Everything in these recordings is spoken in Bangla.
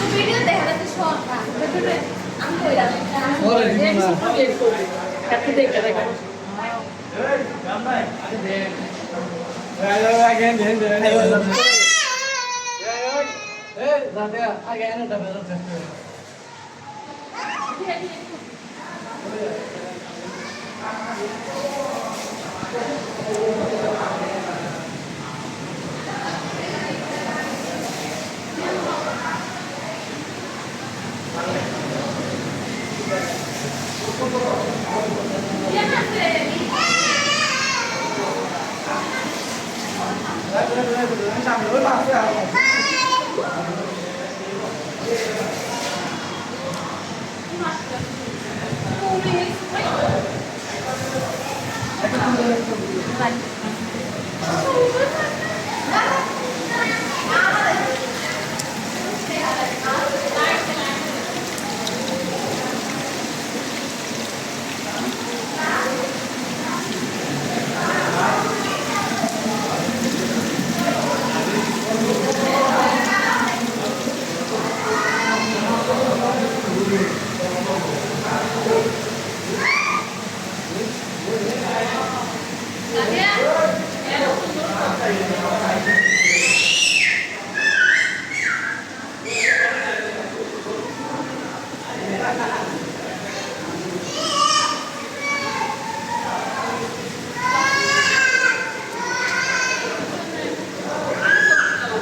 ভিডিও দেখা যাচ্ছে শর্ট না আমি কইলাম ওরে দিন না কাছে দেখে দেখো again जाते आगे आने डबल जाते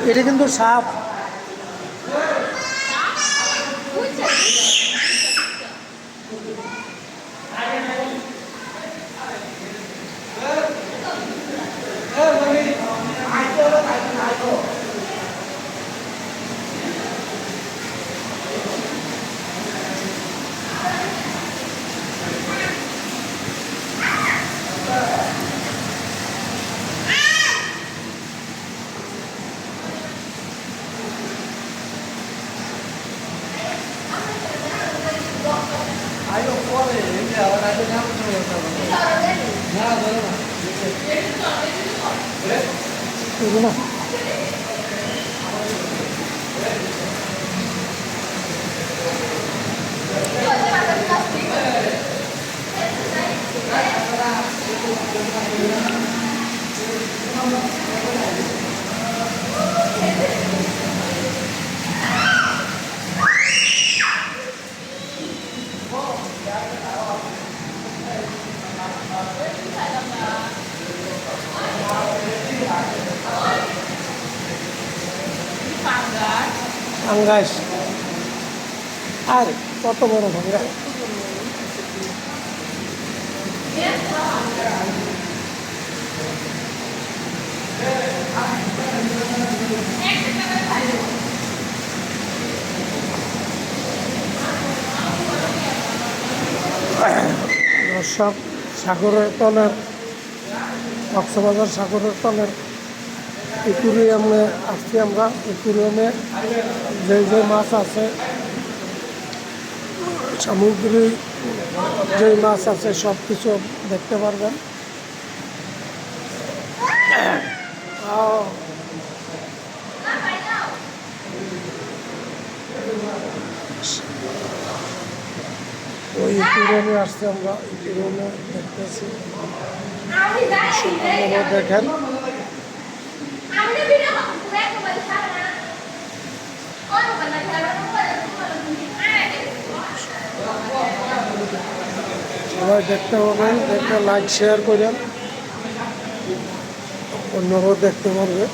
এটা কিন্তু সাপ ayo fuori ya ora ada nyamuk nah এগুলো ফাঙ্গাস আর কত বড় ফাঙ্গাস দর্শক সাগরের তলের কক্সবাজার সাগরের তলের একুরিয়ামে আসছি আমরা একুরিয়ামে যে মাছ আছে সামুদ্রিক যে মাছ আছে সব কিছু দেখতে পারবেন ওই একুরিয়ামে আসছি আমরা একুরিয়ামে দেখতেছি দেখেন সবাই দেখতে পাবেন দেখতে লাইক শেয়ার করেন অন্যরাও দেখতে পারবে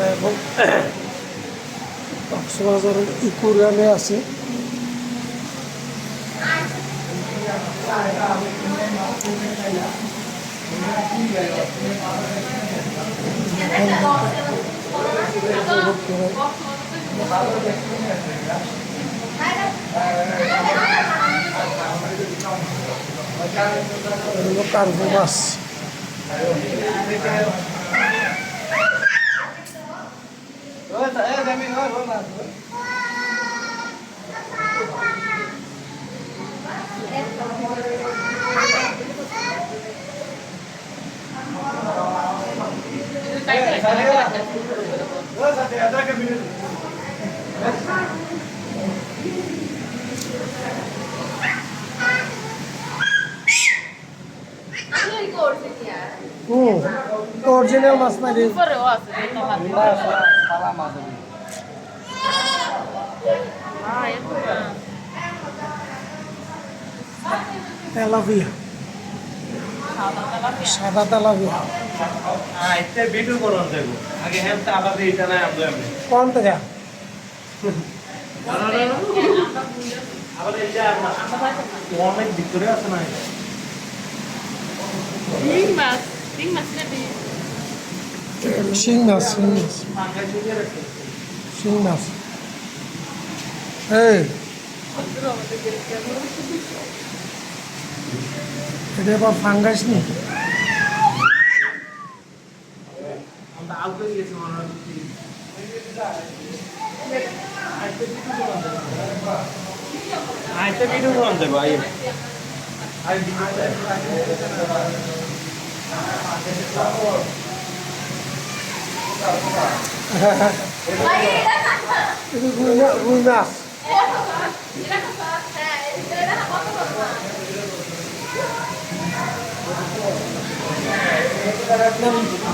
এবং কক্সবাজারের ইকুরিয়ামে আছি কার্গো মাছ আমি করছি কি আর অরিজিনাল মাছ না রে উপরেও আছে এটা ভাবি সালা মাছ হ্যাঁ এরকম না। তেলাপিয়া সাদা তেলাপিয়া। সাদা তেলাপিয়া আইতে ভিডিও করন দেব আগে হেলতে আবার এইটা নাই আমরা এমনি কোন থেকে আবার এইটা অনেক ভিতরে আছে না শিং মাছ শিং মাছ রেডি শিং মাছ শিং মাছ পাঙ্গাই চুকে রাখছে শিং মাছ এই এটা আবার ফাঙ্গাস নি আমরা আউট হয়ে গেছি মনে হয় আইতে ভিডিও করন দেব আই আই ভাই এটা খাবা এটা রুই মাছ এটা খাবা হ্যাঁ এটা কত খাবা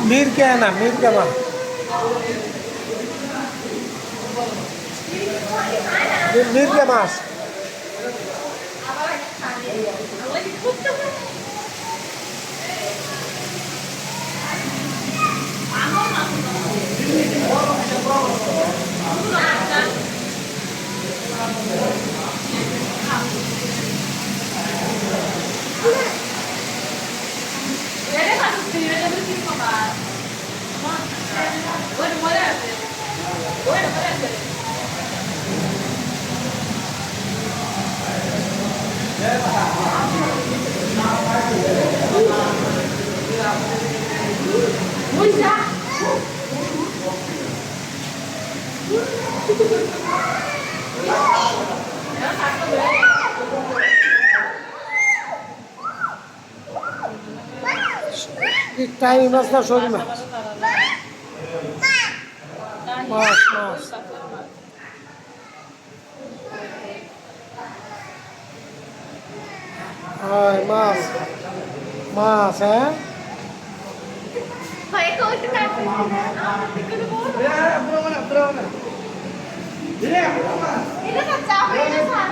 মিরকে না মিরকে মাছ মিরকে মাছ আবার খাবে ওই খুব তো এটা খাচ্ছি এটা কি খাবা ওই মরে আছে ওই মরে আছে Muisa. টাইম মাছ না সরি মাছ মাছ মাছ মাছ মাছ হ্যাঁ Vai kau kita. Ini kan capek ini kan.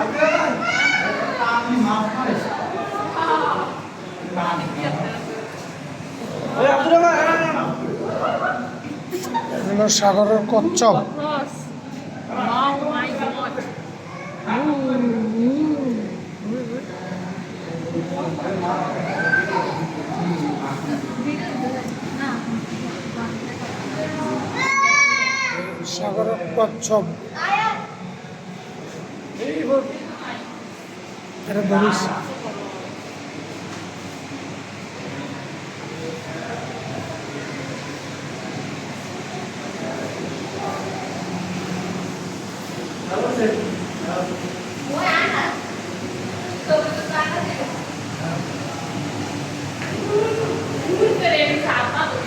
এগুলো সাগরের কচ্ছপ Cross. Oh my god. সাগরের কচ্ছপ এটা ধরিস Mau anak. Tuh itu sana sih. Keren siapa tuh?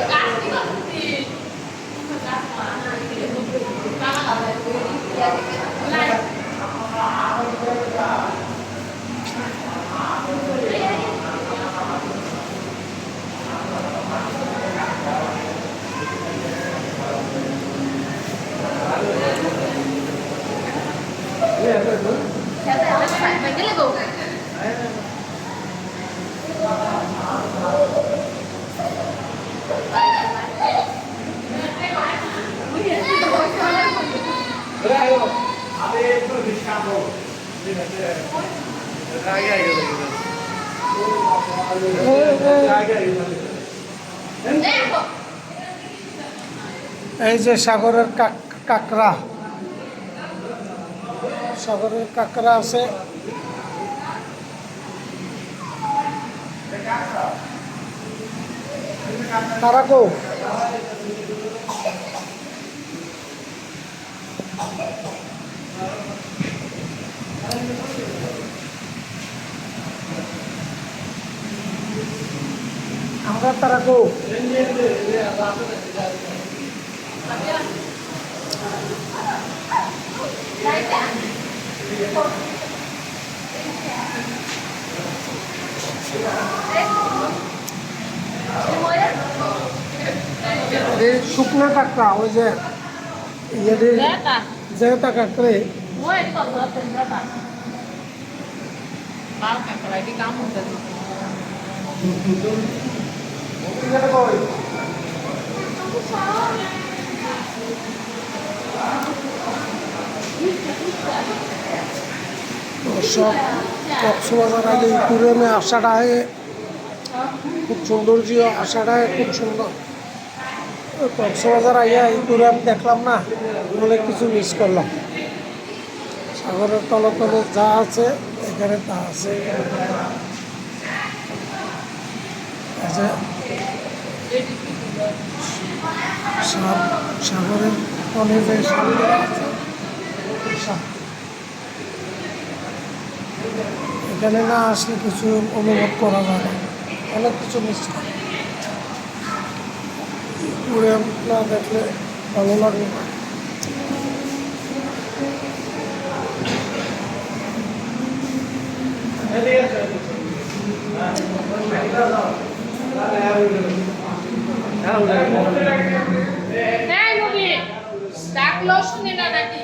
Kasih kok sih. Kasih mana? Kakak nggak boleh ya. এই যে সাগরের কাঁকড়া সাগরের কাঁকড়া আছে তারা কো আমরা তারা কো এই শুকনো টাকা ওই যে ইয়েদের Berapa? যে টাকা করে Mau ini kalau berapa? Mau kakak lagi kamu tadi. সব কক্সবাজার আগে ট্যুরে আসাটায় খুব সৌন্দর্য, আসাটায় খুব সুন্দর। কক্সবাজার আইয়া এই ট্যুরে আমি দেখলাম না, অনেক কিছু মিস করলাম। সাগরের তলে তলে যা আছে এখানে তা আছে। সাগরের তলে যে সামনে আছে এখানে না আসলে কিছু অনুভব করা যায় না, অনেক কিছু মিস করে। ঘুরে না দেখলে ভালো লাগবে না। Hei Nubi, tak lotion ni nak lagi.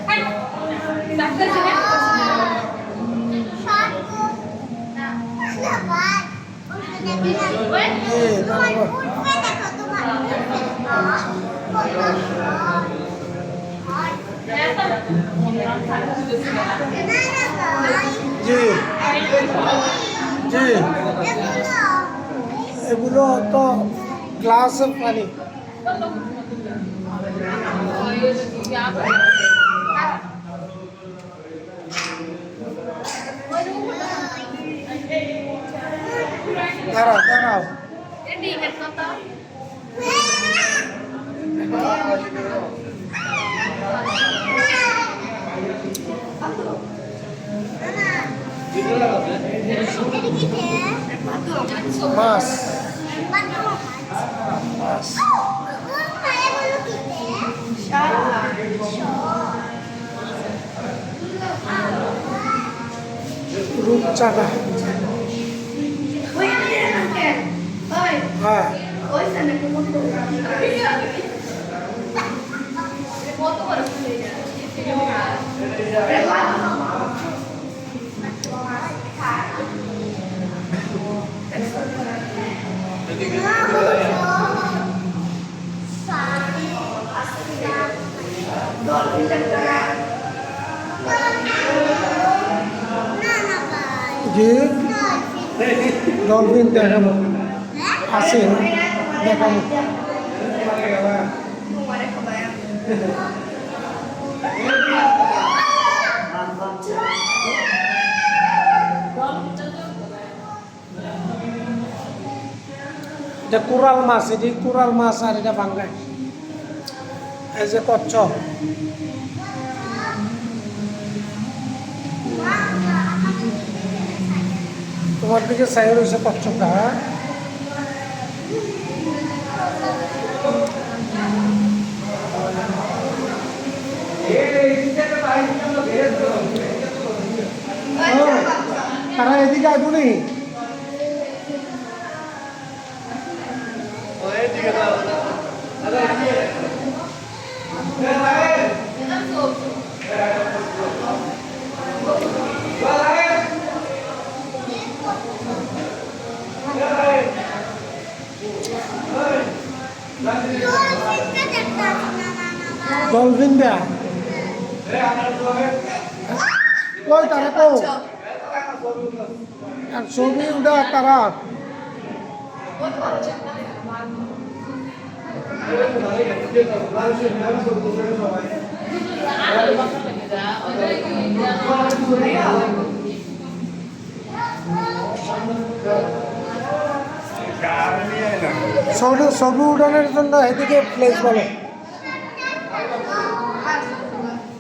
Hai, tak ada sini. জি জি, এগুলো তো গ্লাসের পানি। দাঁড়াও দাঁড়াও, Ini ingat kata. মাছ মাছ রূপচাঁদা। হ্যাঁ জি, ডলফিন দেখাবো, আছে দেখাবো। এটা কোরাল মাছ, এটি কোরাল মাছ আর এটা বাঙ্গাই। এই যে কচ্ছপ, তোমার দিকে সাইড হয়েছে কচ্ছপটা। হ্যাঁ তারা এদিকে আসবনি। ডলফিন দেয়া কই তারা তো আর ছবি উঠা তারা ছবি উঠানোর জন্য এদিকে প্লেস বলো।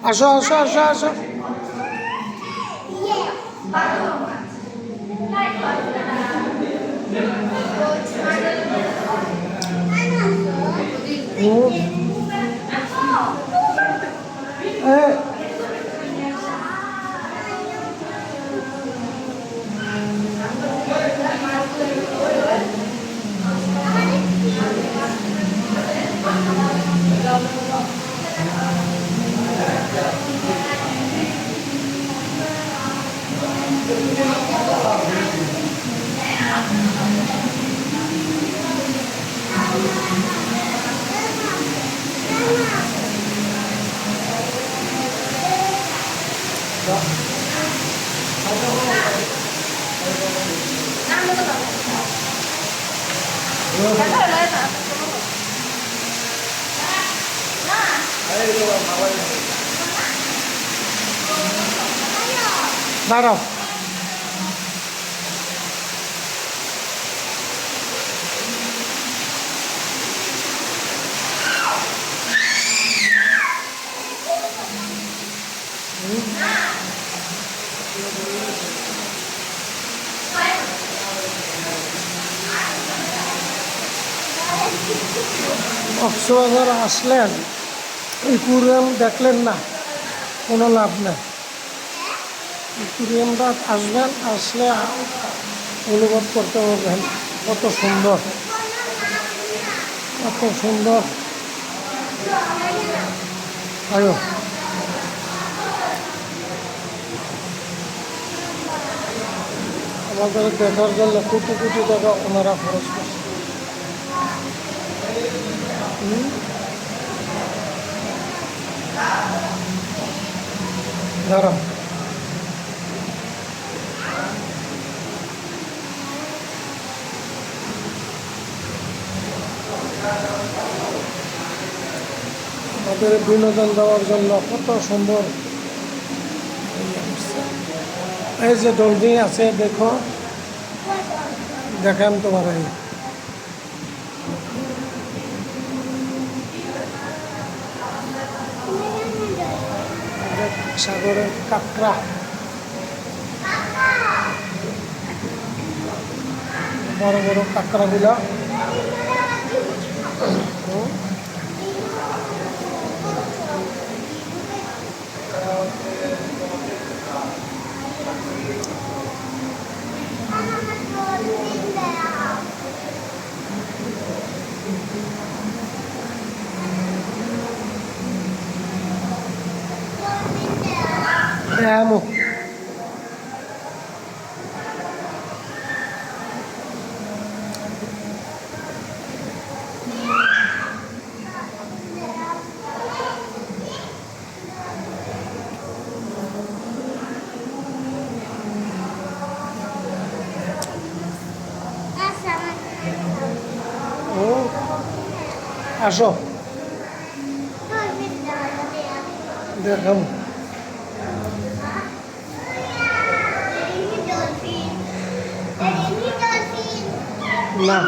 আসো আসো আসো আসো। হুম। এই, দাঁড়াও। কক্সবাজার আসলেন, ইকুরিয়াম দেখলেন না, কোনো লাভ নেই। ইকুরিয়ামটা আসবেন, আসলে অনুভব করতে পারবেন কত সুন্দর, কত সুন্দর। আয়ো, আমাদের দেখার জন্য কোটি কোটি টাকা ওনারা খরচ করছে। দাঁড়াও, আমাদের বিনোদন দেওয়ার জন্য কত সুন্দর। এই যে ডলফিন আছে, দেখো, দেখাম তোমার। এই সাগরের কাঁকড়া, বড় বড় কাঁকড়াগুলা। Amo. Oh, আসো, দেখাম। না,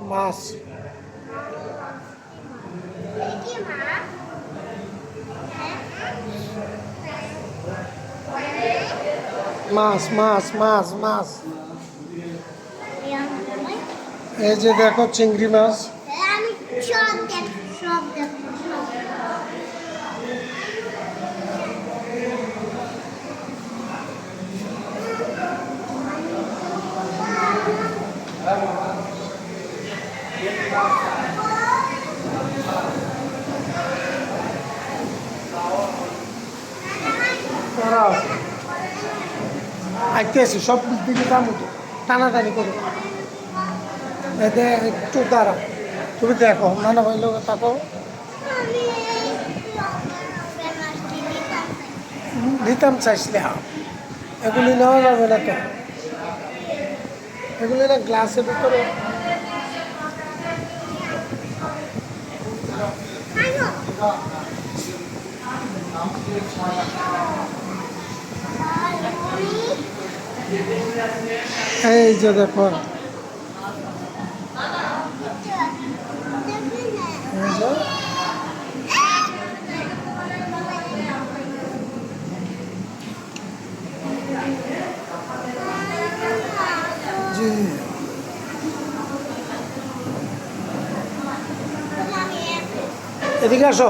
মাছ, মাছ মাছ মাছ মাছ। এই যে দেখো চিংড়ি মাছ। আইতেছি, সব দিকে দাম উঠে টানাটানি করো। এতে একটু দাঁড়া, তুমি দেখো, নানা ভাই লোক থাকো, নিতাম চাইছিলে। এগুলি নেওয়া যাবে না তো, এগুলি না গ্লাসের ভিতরে। এই যে দেখো, এদিকে আসো।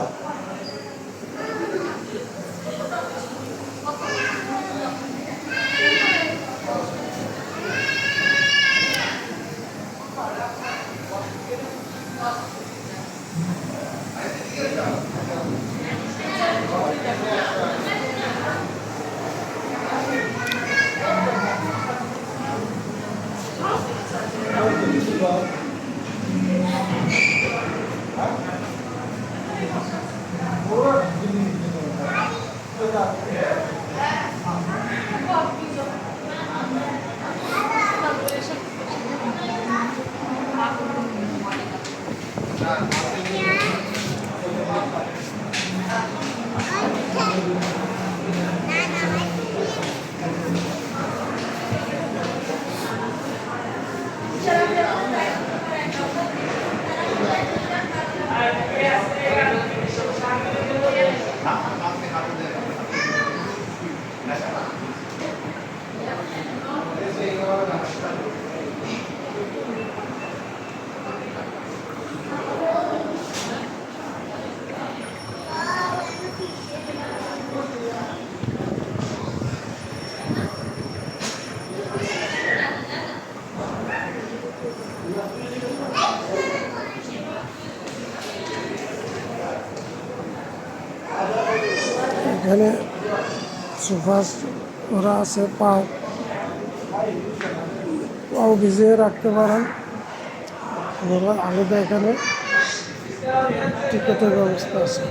এখানে সোফা ওরা আছে, পাও পাও ভিজিয়ে রাখতে পারেন। ওরা আলাদা এখানে টিকেটের ব্যবস্থা আছে।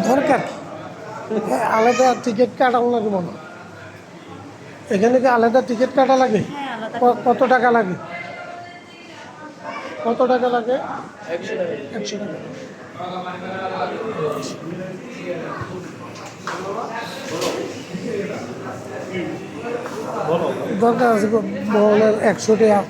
দরকার আলাদা টিকিট কাটা লাগে মনে হয়। এখানে কি আলাদা টিকিট কাটা লাগে? কত টাকা লাগে? কত টাকা লাগে? 100 টাকা। দরকার আছে বলের 100 টাকা।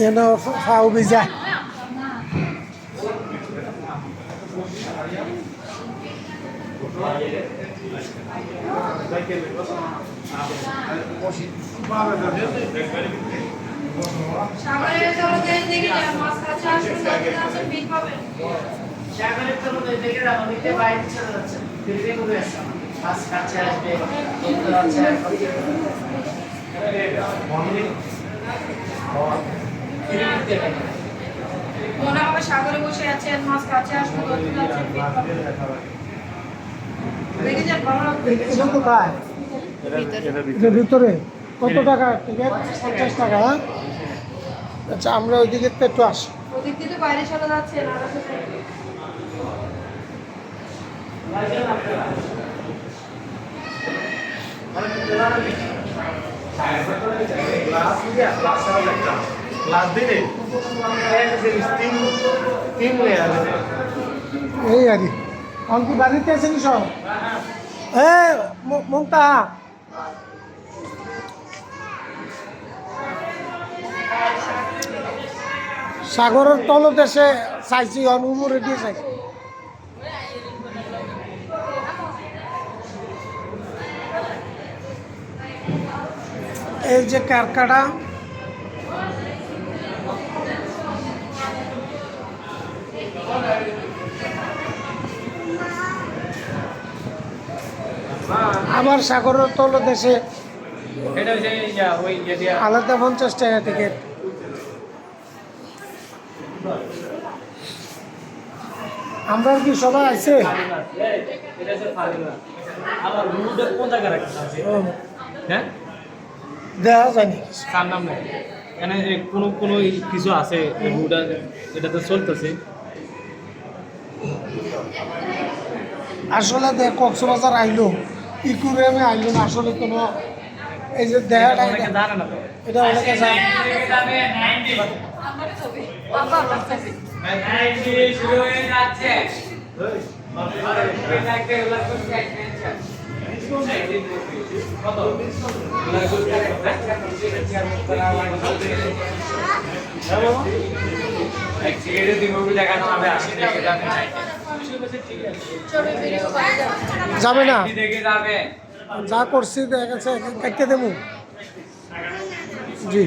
এনে ফাও ভিজা সাগরের জলতে দেখে মাছ কাছে আসলে পিক পাবেন। সাগরের জলতে দেখে আমাদেরকে বাইরে চলে যাচ্ছে, ফিরে ঘুরে আসছে, মাছ কাছে আসবে, কিন্তু আছে মনে হবে সাগরে বসে আছেন, মাছ কাছে আসলে দেখে যান ভালো লাগবে। এটা কোথায়? এটার ভিতরে কত টাকা টিকিট? 50 টাকা। আচ্ছা, আমরা ওইদিকে একটু আসি। ওদিক দিয়ে তো বাইরে চলে যাচ্ছে না। এই আর কি অঙ্কি বাড়িতে আছেন সব? হ্যাঁ, মমতা সাগরের তলদেশে চাইছি, অনুমরে দিয়ে চাইছি। এই যে কারকাটা, আবার সাগরের তলদেশে আলাদা 50 টাকা টিকিট। আমরা কি সবাই আছে? দেওয়া যায়নি কার নাম নেই এখানে কোনো কোনো কিছু আছে এটা তো চলতেছে। আসলে দেখ কক্সবাজার আইলো ইকুরিয়ামে আইলো না আসলে কোনো এই যে দেখাটা অনেকে জানে না তো। এটা অনেকে জানে যাবে না যা করছি দেখা গেছে কাটতে দেবো জি